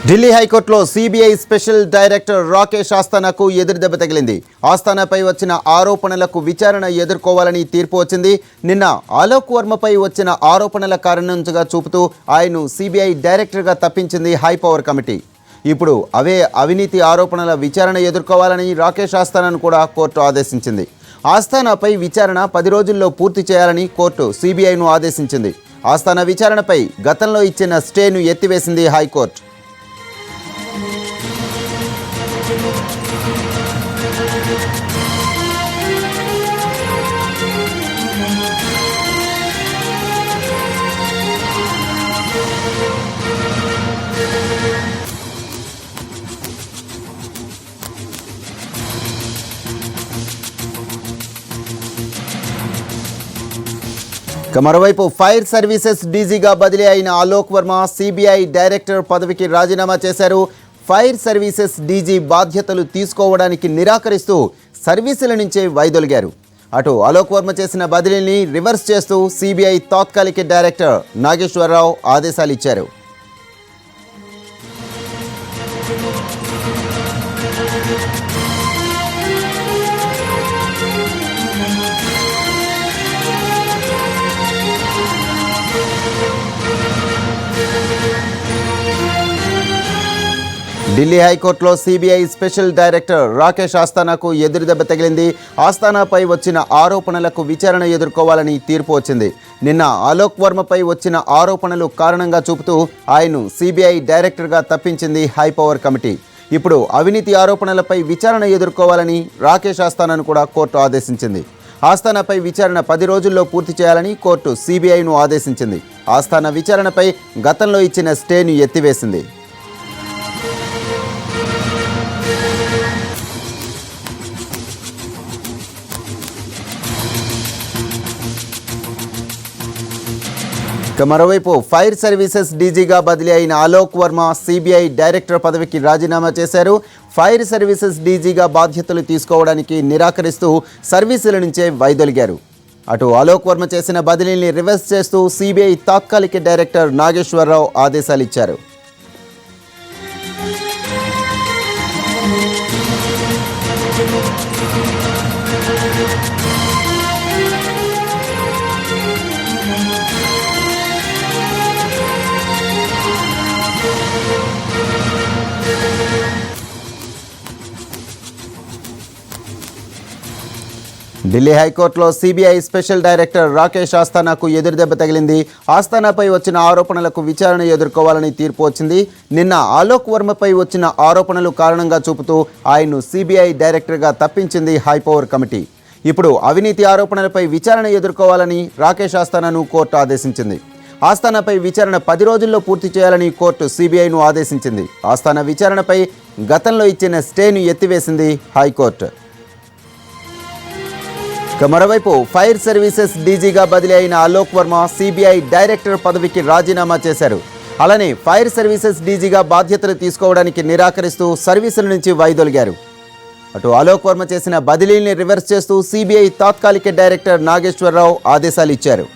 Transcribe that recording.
ఢిల్లీ హైకోర్టులో CBI special director Rakesh ఆస్థానాకు ఎదురుదెబ్బ తగిలింది. ఆస్థానాపై వచ్చిన ఆరోపణలకు విచారణ ఎదుర్కోవాలని తీర్పు వచ్చింది. నిన్న అలోక్ వర్మపై వచ్చిన ఆరోపణల కారణంగా చూపుతూ ఆయన్ను సిబిఐ డైరెక్టర్గా తప్పించింది హైపవర్ కమిటీ. ఇప్పుడు అవే అవినీతి ఆరోపణల విచారణ ఎదుర్కోవాలని రాకేష్ ఆస్థానాను కూడా కోర్టు ఆదేశించింది. ఆస్థానాపై విచారణ 10 రోజుల్లో పూర్తి చేయాలని కోర్టు సిబిఐను ఆదేశించింది. ఆస్థానా విచారణపై గతంలో ఇచ్చిన స్టేను ఎత్తివేసింది హైకోర్టు. మరోవైపు ఫైర్ సర్వీసెస్ డీజీగా బదిలీ అయిన అలోక్ వర్మ సిబిఐ డైరెక్టర్ పదవికి రాజీనామా చేశారు. ఫైర్ సర్వీసెస్ డీజీ బాధ్యతలు తీసుకోవడానికి నిరాకరిస్తూ సర్వీసుల నుంచే వైదొలిగారు. అటు అలోక్ వర్మ చేసిన బదిలీని రివర్స్ చేస్తూ సిబిఐ తాత్కాలిక డైరెక్టర్ నాగేశ్వరరావు ఆదేశాలు ఇచ్చారు. ఢిల్లీ హైకోర్టులో సిబిఐ స్పెషల్ డైరెక్టర్ రాకేష్ ఆస్థానాకు ఎదురుదెబ్బ తగిలింది. ఆస్థానాపై వచ్చిన ఆరోపణలకు విచారణ ఎదుర్కోవాలని తీర్పు వచ్చింది. నిన్న అలోక్ వర్మపై వచ్చిన ఆరోపణలు కారణంగా చూపుతూ ఆయన్ను సిబిఐ డైరెక్టర్గా తప్పించింది హైపవర్ కమిటీ. ఇప్పుడు అవినీతి ఆరోపణలపై విచారణ ఎదుర్కోవాలని రాకేష్ ఆస్థానాను కూడా కోర్టు ఆదేశించింది. ఆస్థానాపై విచారణ 10 రోజుల్లో పూర్తి చేయాలని కోర్టు సిబిఐను ఆదేశించింది. ఆస్థానా విచారణపై గతంలో ఇచ్చిన స్టేను ఎత్తివేసింది. మరోవైపు ఫైర్ సర్వీసెస్ డీజీగా బదిలీ అయిన అలోక్ వర్మ సిబిఐ డైరెక్టర్ పదవికి రాజీనామా చేశారు. ఫైర్ సర్వీసెస్ డీజీగా బాధ్యతలు తీసుకోవడానికి నిరాకరిస్తూ సర్వీసుల నుంచే వైదొలిగారు. అటు అలోక్ వర్మ చేసిన బదిలీని రివర్స్ చేస్తూ సిబిఐ తాత్కాలిక డైరెక్టర్ నాగేశ్వరరావు ఆదేశాలు ఇచ్చారు. ఢిల్లీ హైకోర్టులో సిబిఐ స్పెషల్ డైరెక్టర్ రాకేష్ ఆస్థానాకు ఎదురుదెబ్బ తగిలింది. ఆస్థానాపై వచ్చిన ఆరోపణలకు విచారణ ఎదుర్కోవాలని తీర్పు వచ్చింది. నిన్న అలోక్ వర్మపై వచ్చిన ఆరోపణలు కారణంగా చూపుతూ ఆయన్ను సిబిఐ డైరెక్టర్గా తప్పించింది హైపవర్ కమిటీ. ఇప్పుడు అవినీతి ఆరోపణలపై విచారణ ఎదుర్కోవాలని రాకేష్ ఆస్థానాను కోర్టు ఆదేశించింది. ఆస్థానాపై విచారణ 10 రోజుల్లో పూర్తి చేయాలని కోర్టు సిబిఐను ఆదేశించింది. ఆస్థానా విచారణపై గతంలో ఇచ్చిన స్టేను ఎత్తివేసింది హైకోర్టు. మరోవైపు ఫైర్ సర్వీసెస్ డీజీగా బదిలీ అయిన అలోక్ వర్మ సిబిఐ డైరెక్టర్ పదవికి రాజీనామా చేశారు. అలానే ఫైర్ సర్వీసెస్ డీజీగా బాధ్యతలు తీసుకోవడానికి నిరాకరిస్తూ సర్వీసుల నుంచి వైదొలిగారు. అటు అలోక్ వర్మ చేసిన బదిలీని రివర్స్ చేస్తూ సిబిఐ తాత్కాలిక డైరెక్టర్ నాగేశ్వరరావు ఆదేశాలు ఇచ్చారు.